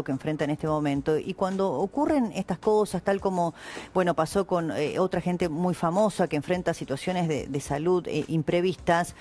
que enfrenta en este momento, y cuando ocurren estas cosas, tal como, bueno, pasó con otra gente muy famosa que enfrenta situaciones de salud imprevistas,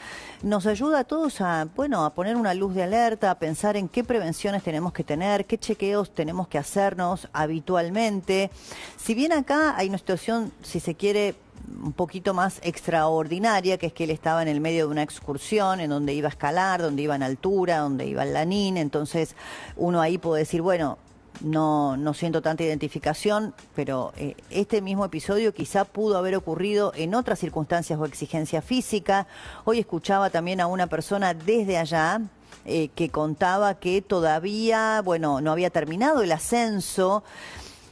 nos ayuda a todos a, bueno, a poner una luz de alerta, a pensar en qué prevenciones tenemos que tener, qué chequeos tenemos que hacernos habitualmente. Si bien acá hay una situación, si se quiere, un poquito más extraordinaria, que es que él estaba en el medio de una excursión en donde iba a escalar, donde iba en altura, donde iba en Lanín, entonces uno ahí puede decir, bueno, no siento tanta identificación, pero este mismo episodio quizá pudo haber ocurrido en otras circunstancias o exigencia física. Hoy escuchaba también a una persona desde allá que contaba que todavía, bueno, no había terminado el ascenso.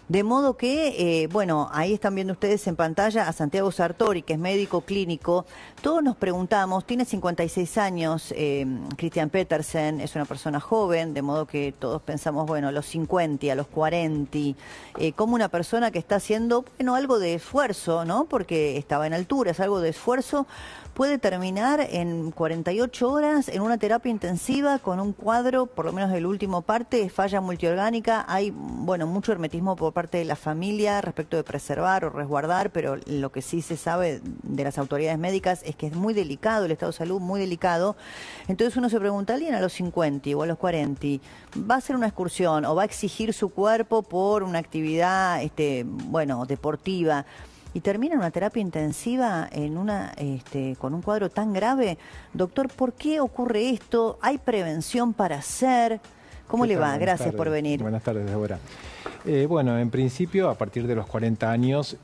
De modo que, bueno, ahí están viendo ustedes en pantalla a Santiago Sartori, que es médico clínico. Todos nos preguntamos, tiene 56 años, Christian Petersen, es una persona joven, de modo que todos pensamos, bueno, a los 50, a los 40, como una persona que está haciendo, bueno, algo de esfuerzo, ¿no? Porque estaba en altura, es algo de esfuerzo, puede terminar en 48 horas en una terapia intensiva con un cuadro, por lo menos del último parte, falla multiorgánica. Hay, bueno, mucho hermetismo por parte de la familia respecto de preservar o resguardar, pero lo que sí se sabe de las autoridades médicas es que es muy delicado, el estado de salud muy delicado. Entonces uno se pregunta, ¿alguien a los 50 o a los 40 va a hacer una excursión o va a exigir su cuerpo por una actividad, bueno, deportiva, y termina en una terapia intensiva en con un cuadro tan grave? Doctor, ¿por qué ocurre esto? ¿Hay prevención para hacer? ¿Cómo le va? Gracias por venir. Buenas tardes, Débora. Bueno, en principio, a partir de los 40 años,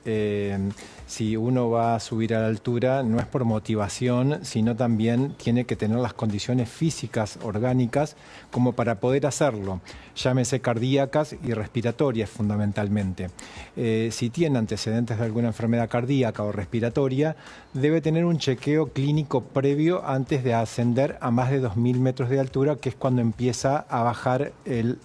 si uno va a subir a la altura, no es por motivación, sino también tiene que tener las condiciones físicas, orgánicas, como para poder hacerlo. Llámese cardíacas y respiratorias, fundamentalmente. Si tiene antecedentes de alguna enfermedad cardíaca o respiratoria, debe tener un chequeo clínico previo antes de ascender a más de 2000 metros de altura, que es cuando empieza a bajar el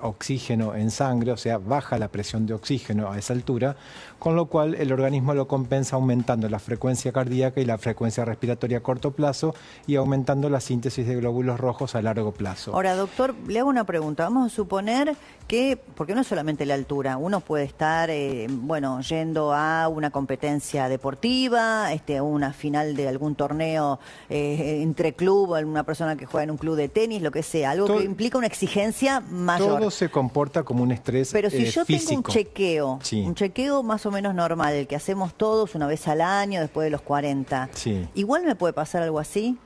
oxígeno en sangre, o sea, baja la presión de oxígeno a esa altura, con lo cual el organismo lo compensa aumentando la frecuencia cardíaca y la frecuencia respiratoria a corto plazo y aumentando la síntesis de glóbulos rojos a largo plazo. Ahora, doctor, le hago una pregunta. Vamos a suponer que, porque no es solamente la altura, uno puede estar, bueno, yendo a una competencia deportiva, una final de algún torneo entre club, alguna persona que juega en un club de tenis, lo que sea, algo que implica una exigencia mayor. Todo se comporta como un estrés Pero si yo físico. tengo un chequeo, sí, un chequeo más o menos normal, el que hacemos todos una vez al año después de los 40, sí, ¿igual me puede pasar algo así?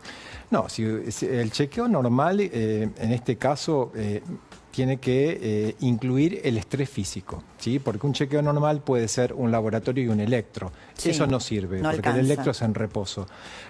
No, si el chequeo normal, en este caso, tiene que incluir el estrés físico, ¿sí? Porque un chequeo normal puede ser un laboratorio y un electro. Sí, eso no sirve, no porque alcanza. el electro es en reposo.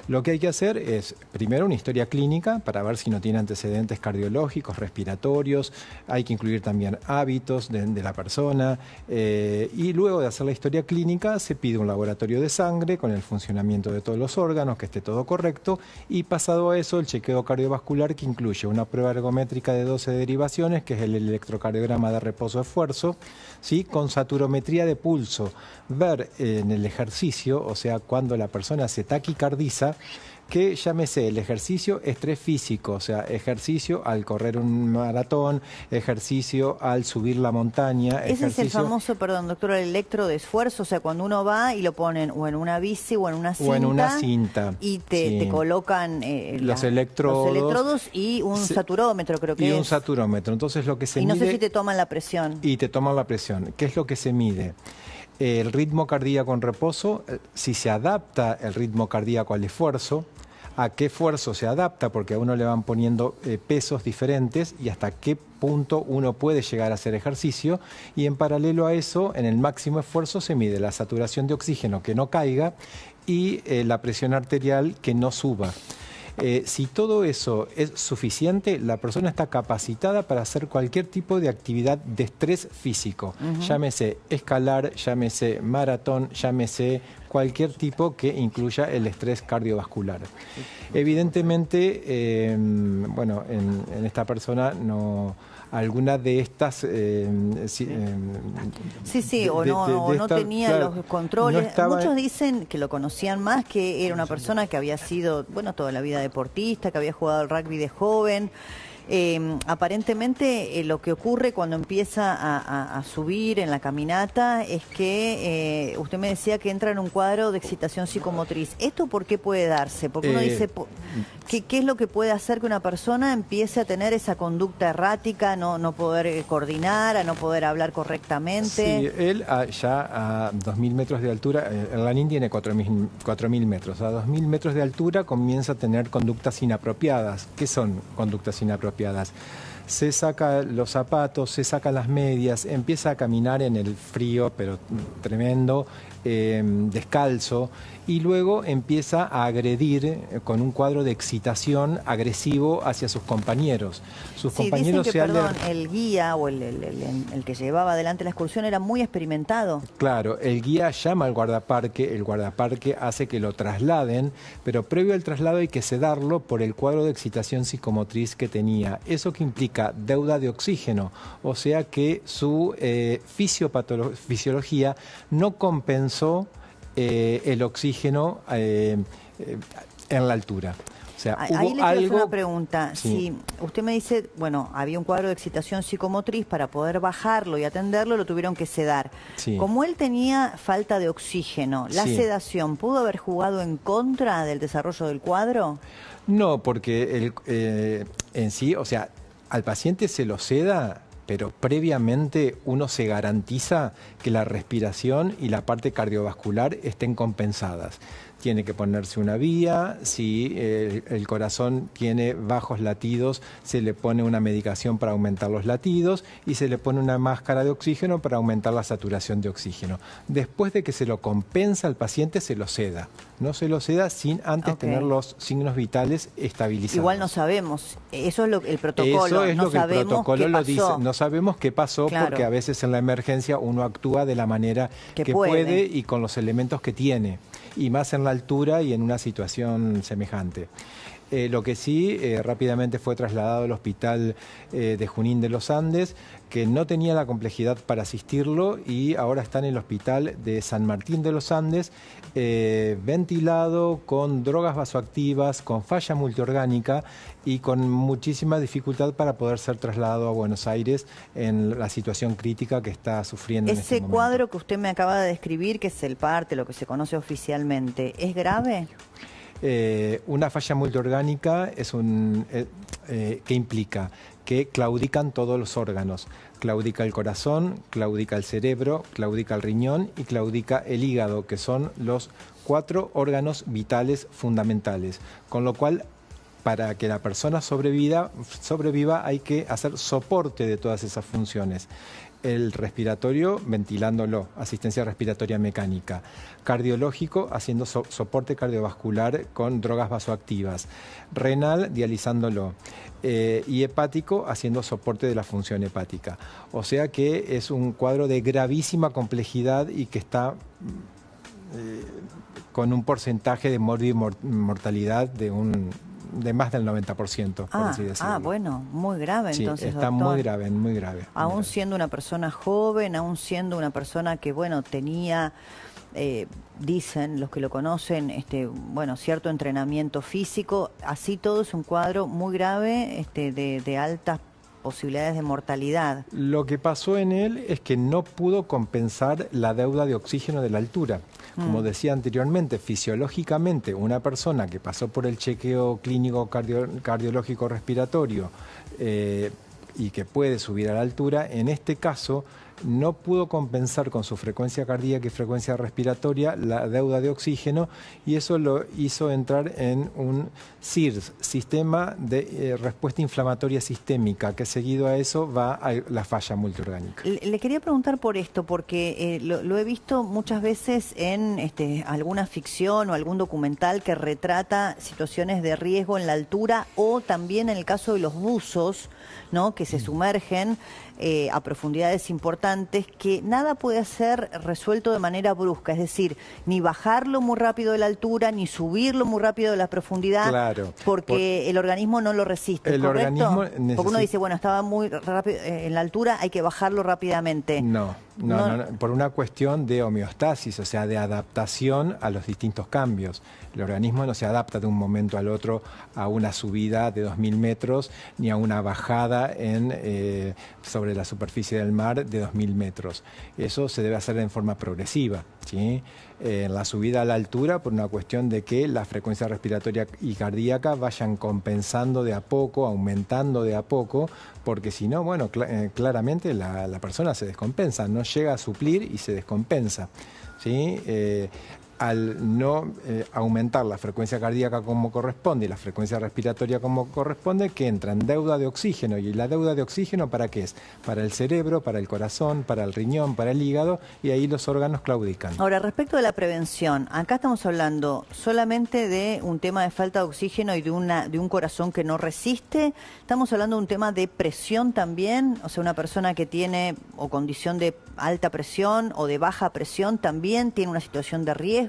Lo que hay que hacer es, primero, una historia clínica para ver si no tiene antecedentes cardiológicos, respiratorios. Hay que incluir también hábitos de la persona. Y luego de hacer la historia clínica, se pide un laboratorio de sangre con el funcionamiento de todos los órganos, que esté todo correcto. Y pasado a eso, el chequeo cardiovascular, que incluye una prueba ergométrica de 12 derivaciones, que es el electrocardiograma de reposo-esfuerzo, ¿sí? Con saturometría de pulso. Ver en el ejercicio, o sea, cuando la persona se taquicardiza, que llámese el ejercicio estrés físico, o sea, ejercicio al correr un maratón, ejercicio al subir la montaña. Ese es el famoso, perdón, doctor, el electro de esfuerzo, o sea, cuando uno va y lo ponen o en una bici o en una cinta. O en una cinta. Y te colocan los electrodos y un saturómetro, creo que es. Y un saturómetro. Entonces lo que se mide... Y no sé si te toman la presión. Y te toman la presión. ¿Qué es lo que se mide? El ritmo cardíaco en reposo, si se adapta el ritmo cardíaco al esfuerzo, a qué esfuerzo se adapta, porque a uno le van poniendo pesos diferentes y hasta qué punto uno puede llegar a hacer ejercicio, y en paralelo a eso, en el máximo esfuerzo se mide la saturación de oxígeno que no caiga y la presión arterial que no suba. Si todo eso es suficiente, la persona está capacitada para hacer cualquier tipo de actividad de estrés físico. Llámese escalar, llámese maratón, llámese cualquier tipo que incluya el estrés cardiovascular. Evidentemente, bueno, en esta persona no... alguna de estas... no tenía claro, los controles. No estaba... Muchos dicen que lo conocían más, que era una persona que había sido, bueno, toda la vida deportista, que había jugado al rugby de joven. Aparentemente lo que ocurre cuando empieza a subir en la caminata es que usted me decía que entra en un cuadro de excitación psicomotriz. ¿Esto por qué puede darse? Porque uno dice, ¿qué es lo que puede hacer que una persona empiece a tener esa conducta errática, no poder coordinar, a no poder hablar correctamente? Sí, él ya a 2.000 metros de altura, el Lanín tiene 4.000 metros, a 2.000 metros de altura comienza a tener conductas inapropiadas. ¿Qué son conductas inapropiadas? Se saca los zapatos, se saca las medias, empieza a caminar en el frío, pero tremendo, descalzo, y luego empieza a agredir con un cuadro de excitación agresivo hacia sus compañeros. Sus compañeros dicen que, el guía o el que llevaba adelante la excursión era muy experimentado. Claro, el guía llama al guardaparque, el guardaparque hace que lo trasladen, pero previo al traslado hay que sedarlo por el cuadro de excitación psicomotriz que tenía. Eso que implica deuda de oxígeno, o sea que su fisiología no compensó el oxígeno en la altura. O sea, ahí le quiero hacer una pregunta. Sí. Si usted me dice, bueno, había un cuadro de excitación psicomotriz, para poder bajarlo y atenderlo lo tuvieron que sedar. Sí. Como él tenía falta de oxígeno, ¿la Sí. sedación pudo haber jugado en contra del desarrollo del cuadro? No, porque en sí, o sea, al paciente se lo seda, pero previamente uno se garantiza que la respiración y la parte cardiovascular estén compensadas. Tiene que ponerse una vía, si el corazón tiene bajos latidos, se le pone una medicación para aumentar los latidos y se le pone una máscara de oxígeno para aumentar la saturación de oxígeno. Después de que se lo compensa al paciente, se lo seda. No se lo seda sin antes tener los signos vitales estabilizados. Igual no sabemos, eso es el protocolo. Eso es no lo que el protocolo lo dice. No sabemos qué pasó, claro, porque a veces en la emergencia uno actúa de la manera que puede y con los elementos que tiene, y más en la altura y en una situación semejante. Lo que sí, rápidamente fue trasladado al hospital de Junín de los Andes, que no tenía la complejidad para asistirlo, y ahora está en el hospital de San Martín de los Andes, ventilado, con drogas vasoactivas, con falla multiorgánica y con muchísima dificultad para poder ser trasladado a Buenos Aires en la situación crítica que está sufriendo en este momento. Ese cuadro que usted me acaba de describir, que es el parte, lo que se conoce oficialmente, ¿es grave? Una falla multiorgánica es ¿qué implica? Que claudican todos los órganos. Claudica el corazón, claudica el cerebro, claudica el riñón y claudica el hígado, que son los 4 órganos vitales fundamentales. Con lo cual, para que la persona sobreviva hay que hacer soporte de todas esas funciones. El respiratorio, ventilándolo, asistencia respiratoria mecánica. Cardiológico, haciendo soporte cardiovascular con drogas vasoactivas. Renal, dializándolo. Y hepático, haciendo soporte de la función hepática. O sea que es un cuadro de gravísima complejidad y que está con un porcentaje de mortalidad de más del 90%, por así decirlo. Bueno, muy grave entonces, está doctor. muy grave, muy grave. Aún siendo una persona joven, aún siendo una persona que, bueno, tenía, dicen los que lo conocen, cierto entrenamiento físico, así todo es un cuadro muy grave, de altas posibilidades de mortalidad. Lo que pasó en él es que no pudo compensar la deuda de oxígeno de la altura. Como decía anteriormente, fisiológicamente una persona que pasó por el chequeo clínico cardiológico respiratorio y que puede subir a la altura, en este caso no pudo compensar con su frecuencia cardíaca y frecuencia respiratoria la deuda de oxígeno, y eso lo hizo entrar en un SIRS, sistema de respuesta inflamatoria sistémica, que seguido a eso va a la falla multiorgánica. Le quería preguntar por esto, porque lo he visto muchas veces en alguna ficción o algún documental que retrata situaciones de riesgo en la altura, o también en el caso de los buzos, ¿no?, que se sumergen a profundidades importantes, que nada puede ser resuelto de manera brusca, es decir, ni bajarlo muy rápido de la altura, ni subirlo muy rápido de la profundidad, claro, porque el organismo no lo resiste, el ¿correcto? organismo necesita... Porque uno dice, bueno, estaba muy rápido en la altura, hay que bajarlo rápidamente. No. Por una cuestión de homeostasis, o sea, de adaptación a los distintos cambios. El organismo no se adapta de un momento al otro a una subida de 2.000 metros ni a una bajada sobre la superficie del mar de 2.000 metros. Eso se debe hacer en forma progresiva, ¿sí? En la subida a la altura, por una cuestión de que la frecuencia respiratoria y cardíaca vayan compensando de a poco, aumentando de a poco, porque si no, bueno, claramente la persona se descompensa, no llega a suplir y se descompensa, ¿sí? Al no aumentar la frecuencia cardíaca como corresponde y la frecuencia respiratoria como corresponde, que entra en deuda de oxígeno. ¿Y la deuda de oxígeno para qué es? Para el cerebro, para el corazón, para el riñón, para el hígado, y ahí los órganos claudican. Ahora, respecto de la prevención, acá estamos hablando solamente de un tema de falta de oxígeno y de un corazón que no resiste. Estamos hablando de un tema de presión también, o sea, una persona que tiene o condición de alta presión o de baja presión también tiene una situación de riesgo.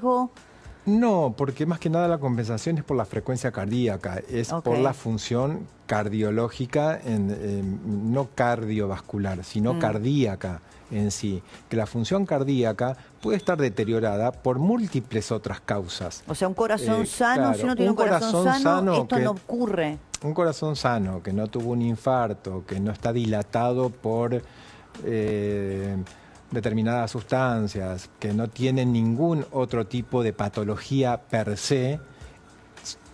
No, porque más que nada la compensación es por la frecuencia cardíaca, es por la función cardiológica, no cardiovascular, sino cardíaca en sí. Que la función cardíaca puede estar deteriorada por múltiples otras causas. O sea, un corazón sano, claro, si uno tiene un corazón sano, esto no ocurre. Un corazón sano, que no tuvo un infarto, que no está dilatado por determinadas sustancias, que no tienen ningún otro tipo de patología per se,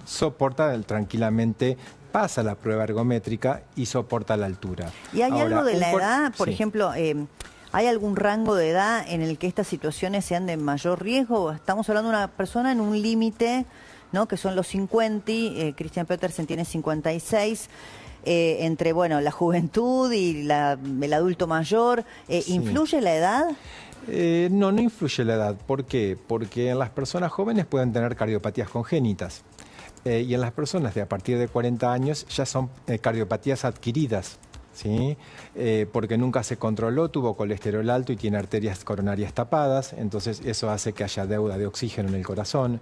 soporta tranquilamente, pasa la prueba ergométrica y soporta la altura. ¿Y hay algo de la edad? Por ejemplo, ¿hay algún rango de edad en el que estas situaciones sean de mayor riesgo? Estamos hablando de una persona en un límite, ¿no?, que son los 50, Christian Petersen tiene 56, entre la juventud y el adulto mayor. ¿Influye la edad? No influye la edad. ¿Por qué? Porque en las personas jóvenes pueden tener cardiopatías congénitas y en las personas de a partir de 40 años ya son cardiopatías adquiridas. ¿Sí? Porque nunca se controló, tuvo colesterol alto y tiene arterias coronarias tapadas, entonces eso hace que haya deuda de oxígeno en el corazón,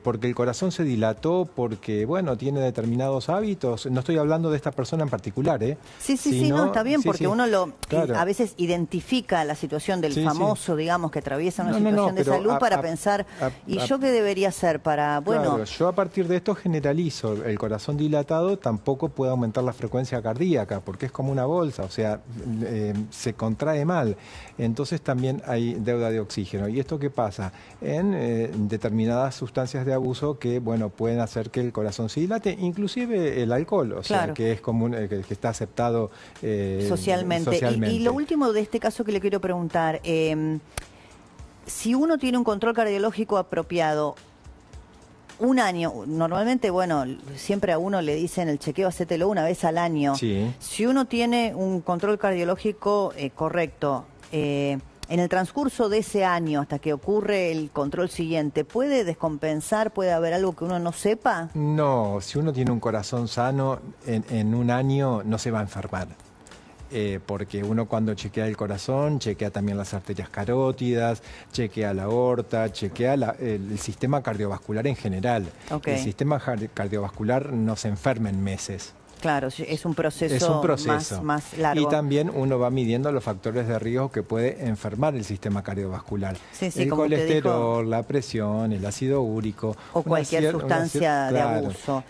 porque el corazón se dilató, porque tiene determinados hábitos. No estoy hablando de esta persona en particular, Sí, no, está bien, porque uno claro, a veces identifica la situación del famoso, digamos, que atraviesa una situación de salud para pensar, ¿y yo qué debería hacer para, Claro, yo a partir de esto generalizo, el corazón dilatado tampoco puede aumentar la frecuencia cardíaca, porque es como una bolsa, o sea, se contrae mal. Entonces también hay deuda de oxígeno. ¿Y esto qué pasa? En determinadas sustancias de abuso que, pueden hacer que el corazón se dilate, inclusive el alcohol, o sea, que es común, que está aceptado socialmente. Y lo último de este caso que le quiero preguntar, si uno tiene un control cardiológico apropiado, un año, normalmente, siempre a uno le dicen el chequeo, hacételo una vez al año. Sí. Si uno tiene un control cardiológico correcto, en el transcurso de ese año, hasta que ocurre el control siguiente, ¿puede descompensar? ¿Puede haber algo que uno no sepa? No, si uno tiene un corazón sano, en un año no se va a enfermar. Porque uno cuando chequea el corazón, chequea también las arterias carótidas, chequea la aorta, chequea el sistema cardiovascular en general. El sistema cardiovascular no se enferma en meses. Claro, es un proceso, más largo. Y también uno va midiendo los factores de riesgo que puede enfermar el sistema cardiovascular. Sí, el colesterol, la presión, el ácido úrico. O cualquier sustancia de abuso.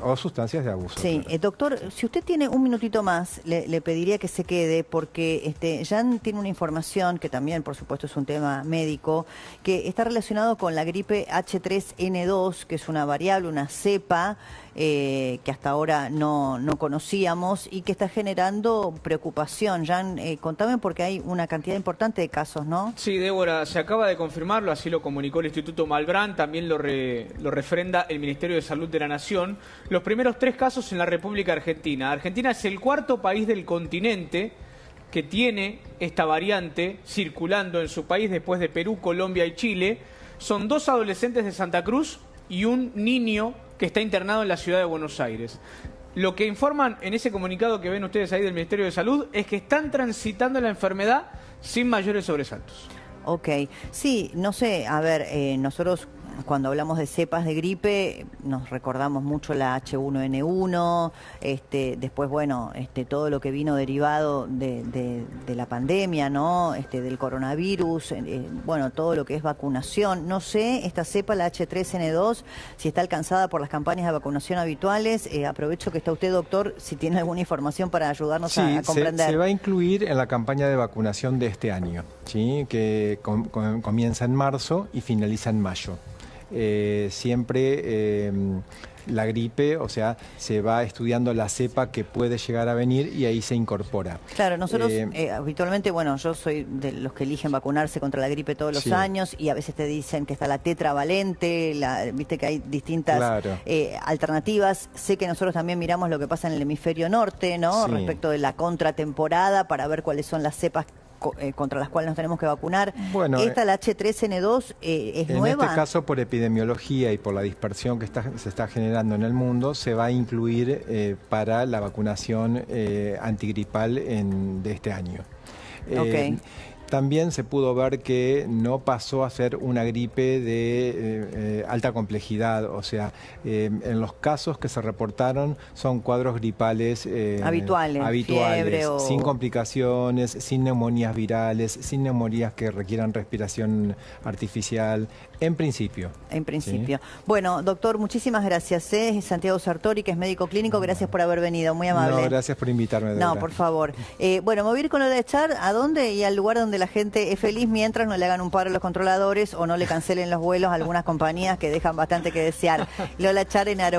O sustancias de abuso. Sí, claro. Doctor, si usted tiene un minutito más, le pediría que se quede, porque Jan tiene una información, que también, por supuesto, es un tema médico, que está relacionado con la gripe H3N2, que es una variable, una cepa, que hasta ahora no conocíamos y que está generando preocupación. Jan, contame, porque hay una cantidad importante de casos, ¿no? Sí, Débora, se acaba de confirmarlo, así lo comunicó el Instituto Malbrán, también lo refrenda el Ministerio de Salud de la Nación. Los primeros 3 casos en la República Argentina. Argentina es el 4.º país del continente que tiene esta variante circulando en su país después de Perú, Colombia y Chile. Son 2 adolescentes de Santa Cruz y un niño que está internado en la ciudad de Buenos Aires. Lo que informan en ese comunicado que ven ustedes ahí del Ministerio de Salud es que están transitando la enfermedad sin mayores sobresaltos. Ok, sí, no sé, a ver, nosotros cuando hablamos de cepas de gripe, nos recordamos mucho la H1N1, después, bueno, todo lo que vino derivado de la pandemia, ¿no? Del coronavirus, bueno, todo lo que es vacunación. No sé, esta cepa, la H3N2, si está alcanzada por las campañas de vacunación habituales. Aprovecho que está usted, doctor, si tiene alguna información para ayudarnos a comprender. Se va a incluir en la campaña de vacunación de este año, ¿sí? Que comienza en marzo y finaliza en mayo. Siempre la gripe, o sea, se va estudiando la cepa que puede llegar a venir y ahí se incorpora. Claro, nosotros habitualmente, bueno, yo soy de los que eligen vacunarse contra la gripe todos los años, y a veces te dicen que está la tetravalente, viste que hay distintas alternativas. Sé que nosotros también miramos lo que pasa en el hemisferio norte, ¿no? Respecto de la contratemporada, para ver cuáles son las cepas contra las cuales nos tenemos que vacunar. Bueno, ¿Esta, la H3N2, es nueva? En este caso, por epidemiología y por la dispersión que se está generando en el mundo, se va a incluir para la vacunación antigripal de este año. También se pudo ver que no pasó a ser una gripe de alta complejidad, o sea, en los casos que se reportaron son cuadros gripales habituales, fiebre sin complicaciones, sin neumonías virales, sin neumonías que requieran respiración artificial, en principio. En principio. ¿Sí? Bueno, doctor, muchísimas gracias. Santiago Sartori, que es médico clínico, gracias por haber venido, muy amable. No, gracias por invitarme. No, por favor. Bueno, me voy a ir con Lola Echar, ¿a dónde? Y al lugar donde la gente es feliz mientras no le hagan un paro a los controladores o no le cancelen los vuelos a algunas compañías que dejan bastante que desear. Lola Echar en